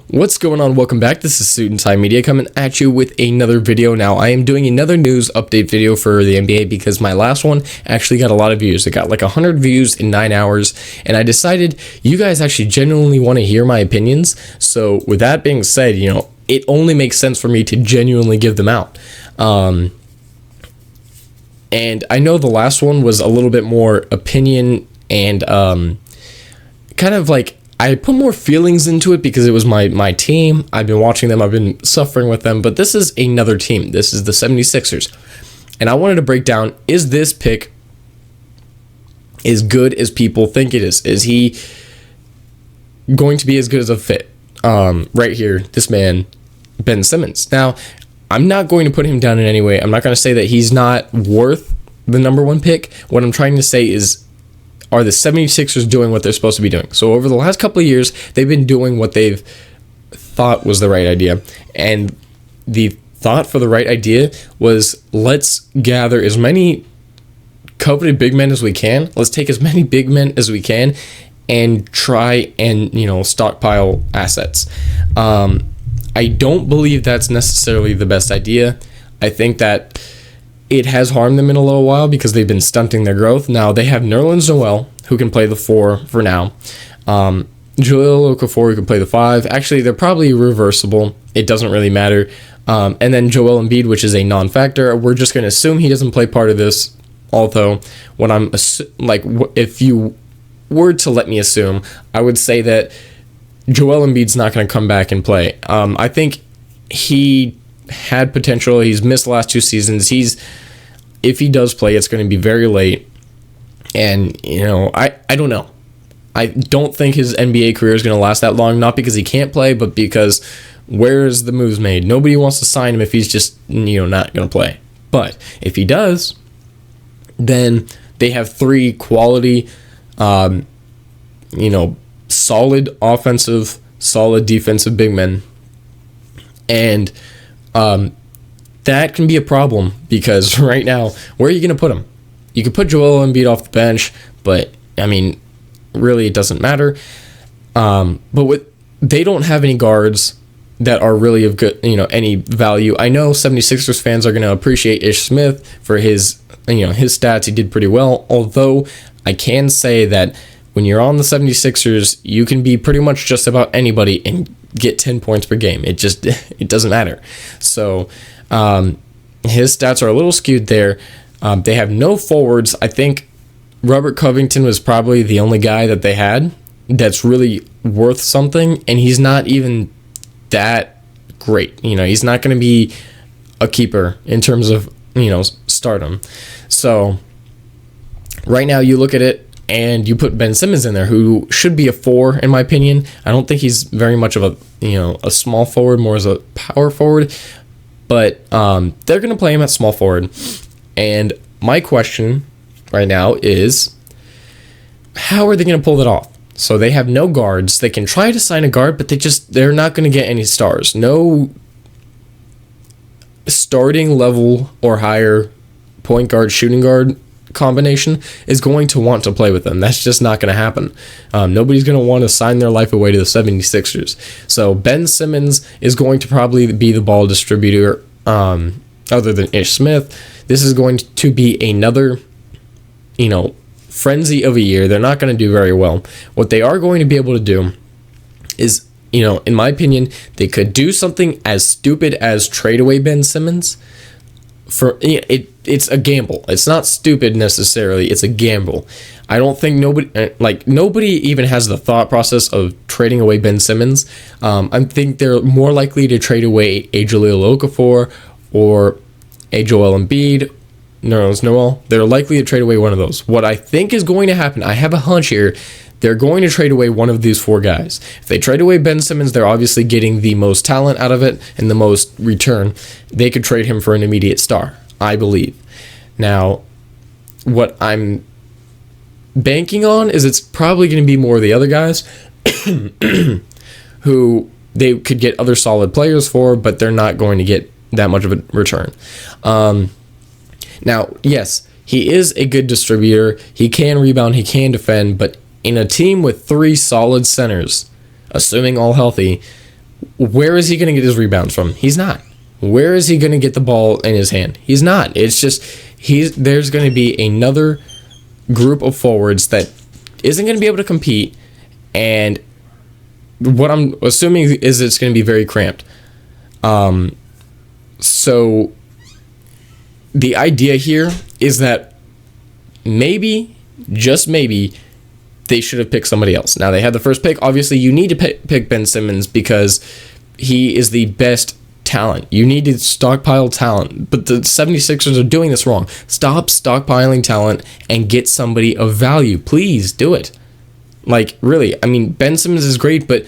What's going on? Welcome back. This is Suit and Tie Media coming at you with another video. Now, I am doing another news update video for the NBA because my last one actually got a lot of views. It got like 100 views in 9 hours, and I decided you guys actually genuinely want to hear my opinions. So with that being said, it only makes sense for me to genuinely give them out. And I know the last one was a little bit more opinion and kind of like I put more feelings into it because it was my team. I've been watching them. I've been suffering with them. But this is another team. This is the 76ers. And I wanted to break down, is this pick as good as people think it is? Is he going to be as good as a fit? Right here, this man, Ben Simmons. Now, I'm not going to put him down in any way. I'm not going to say that he's not worth the number one pick. What I'm trying to say is, are the 76ers doing what they're supposed to be doing? So over the last couple of years, they've been doing what they've thought was the right idea. And the thought for the right idea was, let's gather as many coveted big men as we can. Let's take as many big men as we can and try and, stockpile assets. I don't believe that's necessarily the best idea. I think that it has harmed them in a little while because they've been stunting their growth. Now, they have Nerlens Noel, who can play the 4 for now. Jahlil Okafor, who can play the 5. Actually, they're probably reversible. It doesn't really matter. And then Joel Embiid, which is a non-factor. We're just going to assume he doesn't play part of this. Although, if you were to let me assume, I would say that Joel Embiid's not going to come back and play. I think he had potential. He's missed the last 2 seasons. If he does play, it's going to be very late. And, I don't know. I don't think his NBA career is going to last that long, not because he can't play, but because where's the moves made? Nobody wants to sign him if he's just, not going to play. But if he does, then they have 3 quality, solid offensive, solid defensive big men. And that can be a problem because right now, where are you going to put him? You could put Joel Embiid off the bench, but really it doesn't matter. But they don't have any guards that are really of good, any value. I know 76ers fans are going to appreciate Ish Smith for his stats. He did pretty well. Although I can say that when you're on the 76ers, you can be pretty much just about anybody and get 10 points per game. It doesn't matter. So his stats are a little skewed there. They have no forwards. I think Robert Covington was probably the only guy that they had that's really worth something, and he's not even that great. He's not going to be a keeper in terms of, stardom. So right now you look at it, and you put Ben Simmons in there, who should be a 4, in my opinion. I don't think he's very much of a small forward, more as a power forward. But they're going to play him at small forward. And my question right now is, how are they going to pull that off? So they have no guards. They can try to sign a guard, but they're not going to get any stars. No starting level or higher point guard, shooting guard combination is going to want to play with them. That's just not going to happen. Nobody's going to want to sign their life away to the 76ers. So Ben Simmons is going to probably be the ball distributor other than Ish Smith. This is going to be another, frenzy of a year. They're not going to do very well. What they are going to be able to do is, in my opinion, they could do something as stupid as trade away Ben Simmons. It's a gamble. It's not stupid necessarily. It's a gamble. I don't think nobody even has the thought process of trading away Ben Simmons. I think they're more likely to trade away a Jahlil Okafor or a Joel Embiid, Nerlens Noel. They're likely to trade away one of those. What I think is going to happen, I have a hunch here, they're going to trade away one of these 4 guys. If they trade away Ben Simmons, they're obviously getting the most talent out of it and the most return. They could trade him for an immediate star, I believe. Now, what I'm banking on is it's probably going to be more of the other guys who they could get other solid players for, but they're not going to get that much of a return. Now, yes, he is a good distributor. He can rebound, he can defend, but in a team with 3 solid centers, assuming all healthy, where is he going to get his rebounds from? He's not. Where is he going to get the ball in his hand? He's not. It's just there's going to be another group of forwards that isn't going to be able to compete, and what I'm assuming is it's going to be very cramped. So the idea here is that maybe, just maybe, they should have picked somebody else. Now, they had the first pick. Obviously, you need to pick Ben Simmons because he is the best talent. You need to stockpile talent. But the 76ers are doing this wrong. Stop stockpiling talent and get somebody of value. Please do it. Like, really. I mean, Ben Simmons is great, but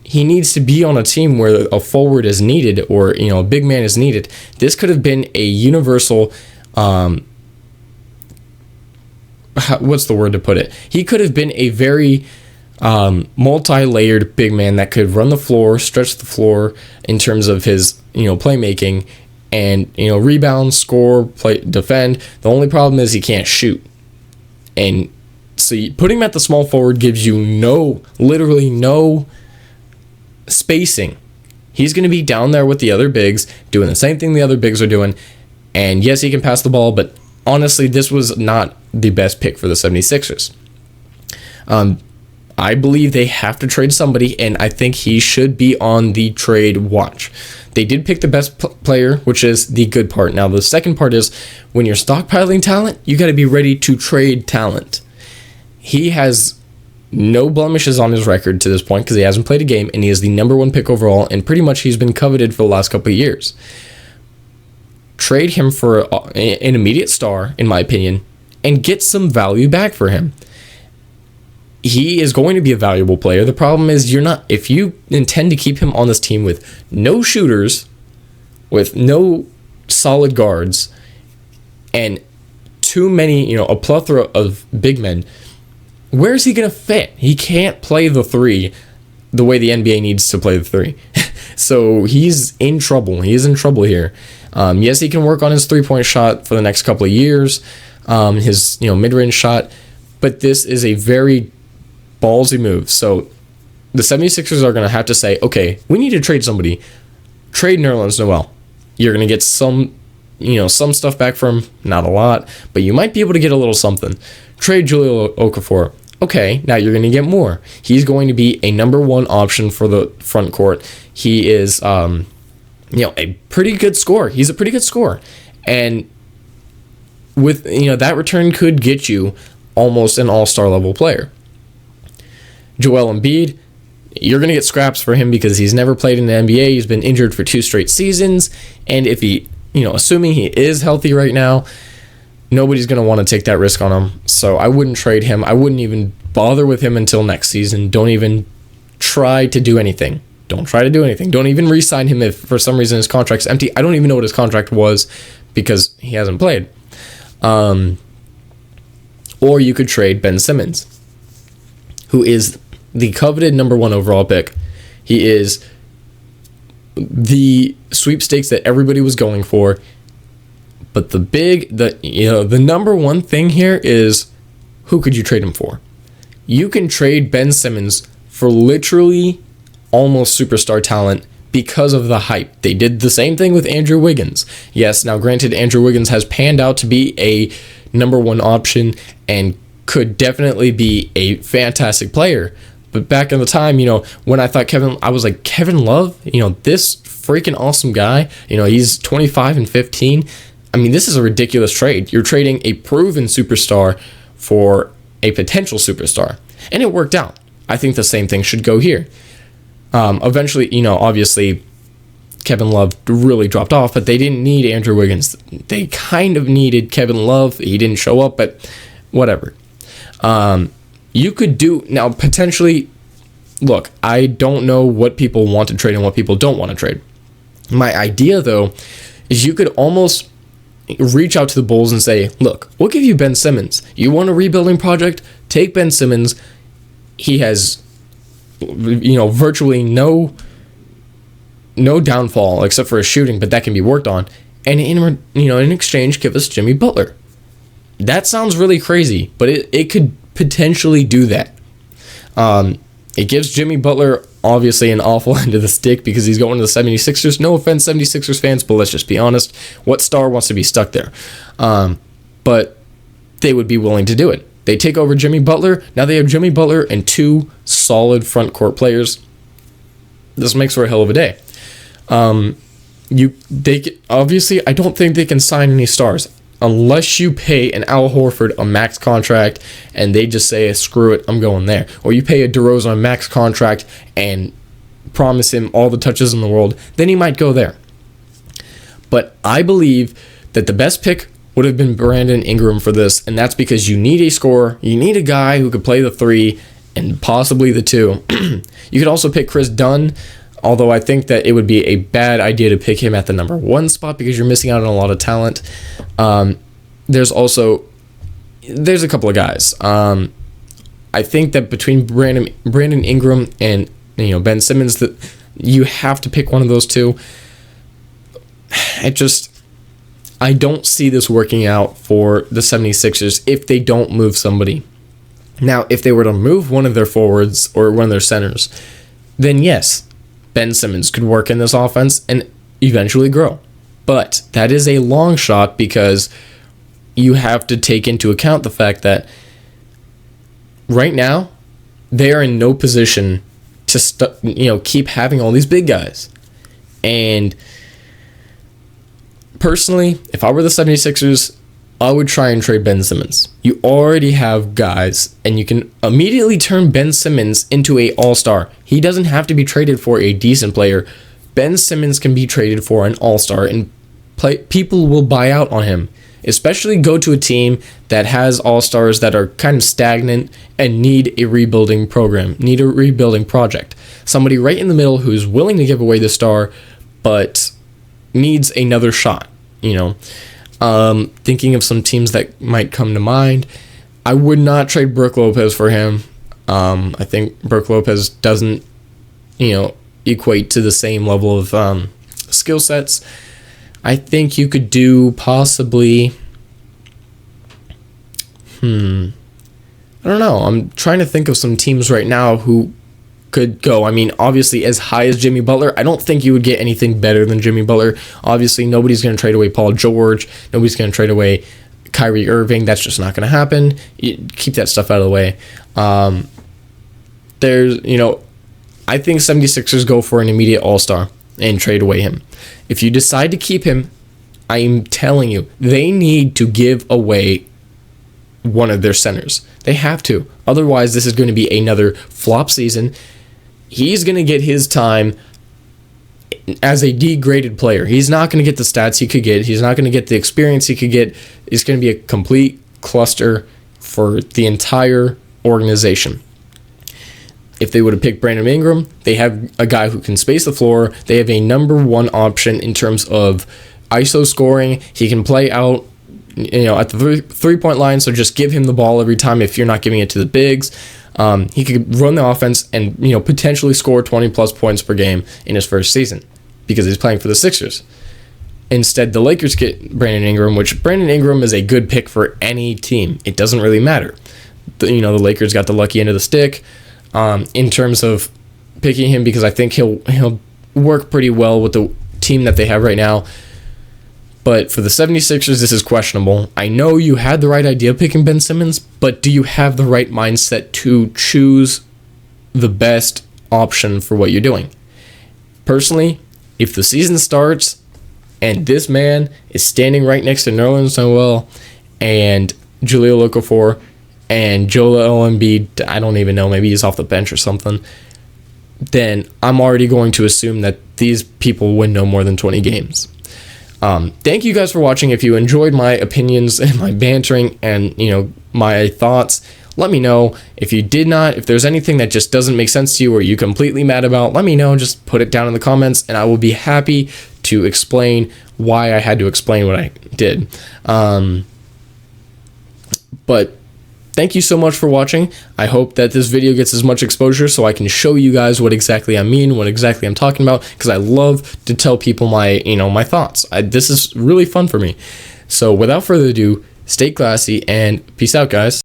he needs to be on a team where a forward is needed, or, a big man is needed. This could have been a universal, what's the word to put it? He could have been a very multi-layered big man that could run the floor, stretch the floor in terms of his, playmaking, and, rebound, score, play, defend. The only problem is he can't shoot. And so putting him at the small forward gives you literally no spacing. He's going to be down there with the other bigs, doing the same thing the other bigs are doing. And yes, he can pass the ball, but honestly, this was not the best pick for the 76ers. I believe they have to trade somebody, and I think he should be on the trade watch. They did pick the best player, which is the good part. Now, the second part is when you're stockpiling talent, you got to be ready to trade talent. He has no blemishes on his record to this point because he hasn't played a game, and he is the number one pick overall, and pretty much he's been coveted for the last couple of years. Trade him for an immediate star, in my opinion, and get some value back for him. He is going to be a valuable player. The problem is if you intend to keep him on this team with no shooters, with no solid guards, and too many, a plethora of big men, where is he going to fit? He can't play the three the way the NBA needs to play the three. So he's in trouble. He is in trouble here. Yes, he can work on his three-point shot for the next couple of years, his mid-range shot, but this is a very ballsy move. So the 76ers are going to have to say, okay, we need to trade somebody. Trade Nerlens Noel. You're going to get some stuff back from, not a lot, but you might be able to get a little something. Trade Julio Okafor. Okay, now you're going to get more. He's going to be a number one option for the front court. He is, a pretty good scorer. He's a pretty good scorer. And with, that return could get you almost an all-star level player. Joel Embiid, you're going to get scraps for him because he's never played in the NBA. He's been injured for 2 straight seasons. And if he, assuming he is healthy right now, nobody's going to want to take that risk on him. So I wouldn't trade him. I wouldn't even bother with him until next season. Don't even try to do anything. Don't try to do anything. Don't even re-sign him if for some reason his contract's empty. I don't even know what his contract was because he hasn't played. Or you could trade Ben Simmons, who is the coveted number one overall pick. He is the sweepstakes that everybody was going for. But the number one thing here is, who could you trade him for? You can trade Ben Simmons for literally almost superstar talent because of the hype. They did the same thing with Andrew Wiggins. Yes, now granted, Andrew Wiggins has panned out to be a number one option and could definitely be a fantastic player. But back in the time, when I thought I was like, Kevin Love, this freaking awesome guy, he's 25 and 15. I mean, this is a ridiculous trade. You're trading a proven superstar for a potential superstar. And it worked out. I think the same thing should go here. Eventually, obviously, Kevin Love really dropped off, but they didn't need Andrew Wiggins. They kind of needed Kevin Love. He didn't show up, but whatever. You could do, now potentially, look, I don't know what people want to trade and what people don't want to trade. My idea, though, is you could almost reach out to the Bulls and say, look, we'll give you Ben Simmons. You want a rebuilding project? Take Ben Simmons. He has, virtually no downfall except for his shooting, but that can be worked on. And in exchange, give us Jimmy Butler. That sounds really crazy, but it could potentially do that. It gives Jimmy Butler obviously an awful end of the stick because he's going to the 76ers. No offense, 76ers fans, but let's just be honest. What star wants to be stuck there? But they would be willing to do it. They take over Jimmy Butler. Now they have Jimmy Butler and 2 solid front court players. This makes for a hell of a day. Obviously, I don't think they can sign any stars unless you pay an Al Horford a max contract and they just say, screw it, I'm going there. Or you pay a DeRozan a max contract and promise him all the touches in the world, then he might go there. But I believe that the best pick would have been Brandon Ingram for this, and that's because you need a scorer, you need a guy who could play the 3 and possibly the 2. You could also pick Chris Dunn, although I think that it would be a bad idea to pick him at the number 1 spot because you're missing out on a lot of talent. There's a couple of guys. I think that between Brandon Ingram and Ben Simmons, that you have to pick one of those 2. I don't see this working out for the 76ers if they don't move somebody. Now, if they were to move one of their forwards or one of their centers, then yes, Ben Simmons could work in this offense and eventually grow. But that is a long shot because you have to take into account the fact that right now they are in no position to keep having all these big guys. And personally, if I were the 76ers, I would try and trade Ben Simmons. You already have guys, and you can immediately turn Ben Simmons into an all-star. He doesn't have to be traded for a decent player. Ben Simmons can be traded for an all-star, and people will buy out on him. Especially go to a team that has all-stars that are kind of stagnant and need a rebuilding program, need a rebuilding project. Somebody right in the middle who's willing to give away the star, but needs another shot, Thinking of some teams that might come to mind, I would not trade Brook Lopez for him. I think Brook Lopez doesn't, equate to the same level of skill sets. I think you could do possibly, I don't know. I'm trying to think of some teams right now who could go. I mean, obviously, as high as Jimmy Butler, I don't think you would get anything better than Jimmy Butler. Obviously, nobody's going to trade away Paul George. Nobody's going to trade away Kyrie Irving. That's just not going to happen. You keep that stuff out of the way. I think 76ers go for an immediate all-star and trade away him. If you decide to keep him, I'm telling you, they need to give away one of their centers. They have to. Otherwise, this is going to be another flop season. He's going to get his time as a degraded player. He's not going to get the stats he could get. He's not going to get the experience he could get. It's going to be a complete cluster for the entire organization. If they would have picked Brandon Ingram, they have a guy who can space the floor. They have a number 1 option in terms of ISO scoring. He can play out, at the three-point line, so just give him the ball every time if you're not giving it to the bigs. He could run the offense and, potentially score 20-plus points per game in his first season because he's playing for the Sixers. Instead, the Lakers get Brandon Ingram, which Brandon Ingram is a good pick for any team. It doesn't really matter. The Lakers got the lucky end of the stick in terms of picking him because I think he'll work pretty well with the team that they have right now. But for the 76ers, this is questionable. I know you had the right idea picking Ben Simmons, but do you have the right mindset to choose the best option for what you're doing? Personally, if the season starts and this man is standing right next to Nerlens Noel and Jahlil Okafor and Joel Embiid, I don't even know, maybe he's off the bench or something, then I'm already going to assume that these people win no more than 20 games. Thank you guys for watching. If you enjoyed my opinions and my bantering and, my thoughts, let me know. If you did not, if there's anything that just doesn't make sense to you or you're completely mad about, let me know. Just put it down in the comments and I will be happy to explain why I had to explain what I did. But thank you so much for watching. I hope that this video gets as much exposure so I can show you guys what exactly I mean, what exactly I'm talking about, because I love to tell people my thoughts. This is really fun for me. So without further ado, stay classy and peace out, guys.